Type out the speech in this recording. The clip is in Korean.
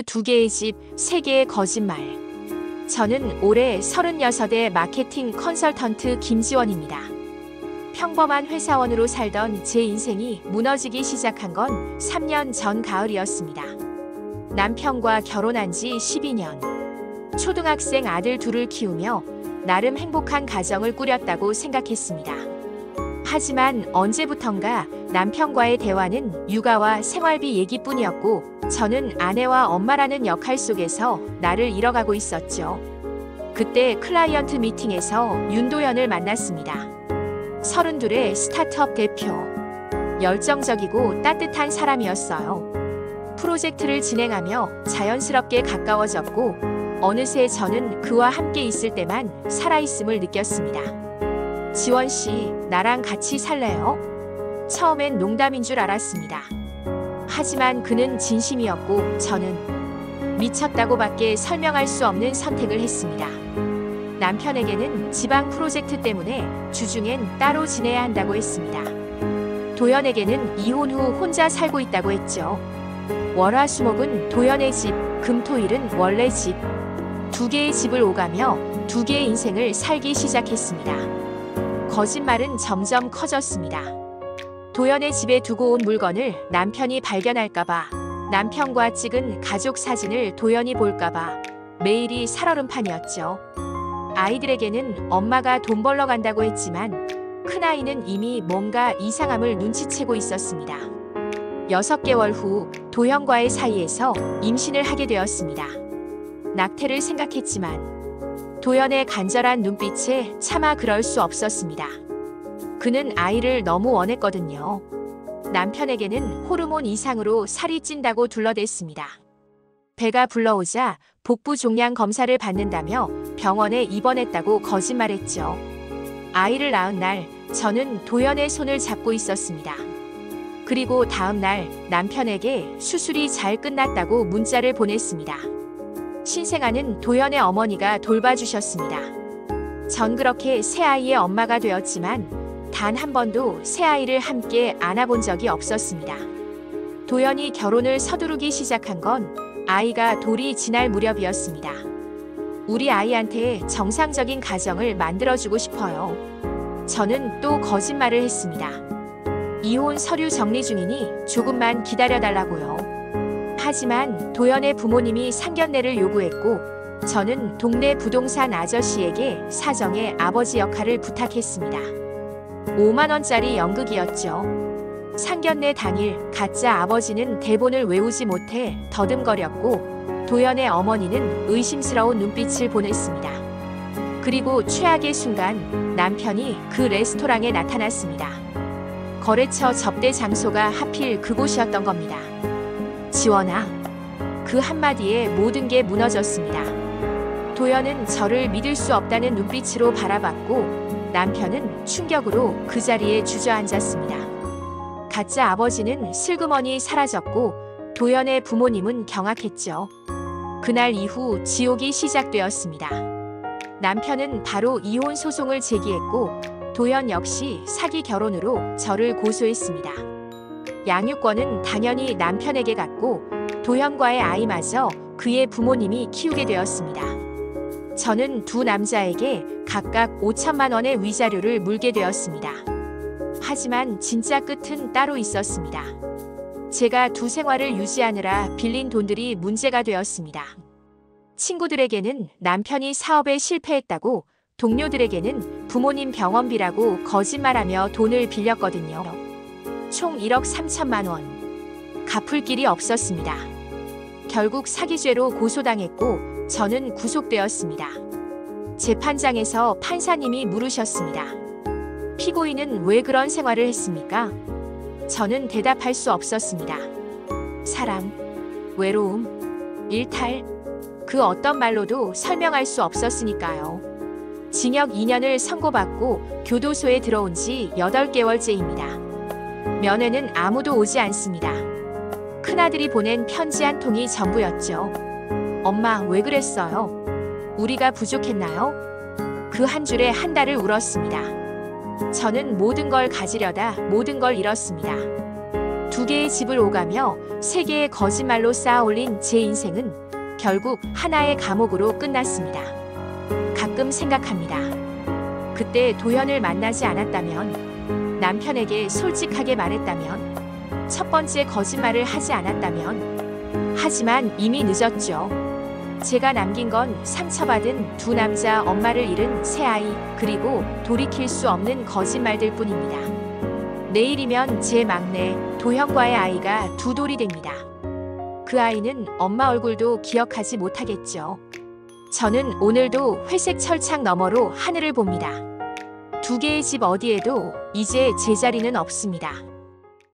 2개의 집, 3개의 거짓말. 저는 올해 36의 마케팅 컨설턴트 김지원입니다. 평범한 회사원으로 살던 제 인생이 무너지기 시작한 건 3년 전 가을이었습니다. 남편과 결혼한 지 12년. 초등학생 아들 둘을 키우며 나름 행복한 가정을 꾸렸다고 생각했습니다. 하지만 언제부턴가 남편과의 대화는 육아와 생활비 얘기뿐이었고 저는 아내와 엄마라는 역할 속에서 나를 잃어가고 있었죠. 그때 클라이언트 미팅에서 윤도현을 만났습니다. 32의 스타트업 대표. 열정적이고 따뜻한 사람이었어요. 프로젝트를 진행하며 자연스럽게 가까워졌고 어느새 저는 그와 함께 있을 때만 살아있음을 느꼈습니다. 지원 씨, 나랑 같이 살래요? 처음엔 농담인 줄 알았습니다. 하지만 그는 진심이었고 저는 미쳤다고밖에 설명할 수 없는 선택을 했습니다. 남편에게는 지방 프로젝트 때문에 주중엔 따로 지내야 한다고 했습니다. 도연에게는 이혼 후 혼자 살고 있다고 했죠. 월화수목은 도연의 집, 금토일은 원래 집. 2개의 집을 오가며 2개의 인생을 살기 시작했습니다. 거짓말은 점점 커졌습니다. 도연의 집에 두고 온 물건을 남편이 발견할까봐, 남편과 찍은 가족 사진을 도연이 볼까봐 매일이 살얼음판이었죠. 아이들에게는 엄마가 돈 벌러 간다고 했지만 큰아이는 이미 뭔가 이상함을 눈치채고 있었습니다. 6개월 후 도연과의 사이에서 임신을 하게 되었습니다. 낙태를 생각했지만 도연의 간절한 눈빛에 차마 그럴 수 없었습니다. 그는 아이를 너무 원했거든요. 남편에게는 호르몬 이상으로 살이 찐다고 둘러댔습니다. 배가 불러오자 복부 종양 검사를 받는다며 병원에 입원했다고 거짓말했죠. 아이를 낳은 날 저는 도연의 손을 잡고 있었습니다. 그리고 다음 날 남편에게 수술이 잘 끝났다고 문자를 보냈습니다. 신생아는 도연의 어머니가 돌봐주셨습니다. 전 그렇게 새아이의 엄마가 되었지만 단 한 번도 새아이를 함께 안아본 적이 없었습니다. 도연이 결혼을 서두르기 시작한 건 아이가 돌이 지날 무렵이었습니다. 우리 아이한테 정상적인 가정을 만들어주고 싶어요. 저는 또 거짓말을 했습니다. 이혼 서류 정리 중이니 조금만 기다려달라고요. 하지만 도연의 부모님이 상견례를 요구했고 저는 동네 부동산 아저씨에게 사정의 아버지 역할을 부탁했습니다. 5만 원짜리 연극이었죠. 상견례 당일 가짜 아버지는 대본을 외우지 못해 더듬거렸고 도연의 어머니는 의심스러운 눈빛을 보냈습니다. 그리고 최악의 순간 남편이 그 레스토랑에 나타났습니다. 거래처 접대 장소가 하필 그곳이었던 겁니다. 지원아. 그 한마디에 모든 게 무너졌습니다. 도연은 저를 믿을 수 없다는 눈빛으로 바라봤고 남편은 충격으로 그 자리에 주저앉았습니다. 가짜 아버지는 슬그머니 사라졌고 도연의 부모님은 경악했죠. 그날 이후 지옥이 시작되었습니다. 남편은 바로 이혼 소송을 제기했고 도연 역시 사기 결혼으로 저를 고소했습니다. 양육권은 당연히 남편에게 갔고 도연과의 아이마저 그의 부모님이 키우게 되었습니다. 저는 두 남자에게 각각 5천만 원의 위자료를 물게 되었습니다. 하지만 진짜 끝은 따로 있었습니다. 제가 두 생활을 유지하느라 빌린 돈들이 문제가 되었습니다. 친구들에게는 남편이 사업에 실패했다고, 동료들에게는 부모님 병원비라고 거짓말하며 돈을 빌렸거든요. 총 1억 3천만 원. 갚을 길이 없었습니다. 결국 사기죄로 고소당했고 저는 구속되었습니다. 재판장에서 판사님이 물으셨습니다. 피고인은 왜 그런 생활을 했습니까? 저는 대답할 수 없었습니다. 사랑, 외로움, 일탈, 그 어떤 말로도 설명할 수 없었으니까요. 징역 2년을 선고받고 교도소에 들어온 지 8개월째입니다. 면회는 아무도 오지 않습니다. 큰아들이 보낸 편지 한 통이 전부였죠. 엄마, 왜 그랬어요? 우리가 부족했나요? 그 한 줄에 한 달을 울었습니다. 저는 모든 걸 가지려다 모든 걸 잃었습니다. 2개의 집을 오가며 세 개의 거짓말로 쌓아올린 제 인생은 결국 하나의 감옥으로 끝났습니다. 가끔 생각합니다. 그때 도현을 만나지 않았다면, 남편에게 솔직하게 말했다면, 첫 번째 거짓말을 하지 않았다면, 하지만 이미 늦었죠. 제가 남긴 건 상처받은 두 남자, 엄마를 잃은 새 아이, 그리고 돌이킬 수 없는 거짓말들 뿐입니다. 내일이면 제 막내 도현과의 아이가 두 돌이 됩니다. 그 아이는 엄마 얼굴도 기억하지 못하겠죠. 저는 오늘도 회색 철창 너머로 하늘을 봅니다. 두 개의 집 어디에도 이제 제 자리는 없습니다.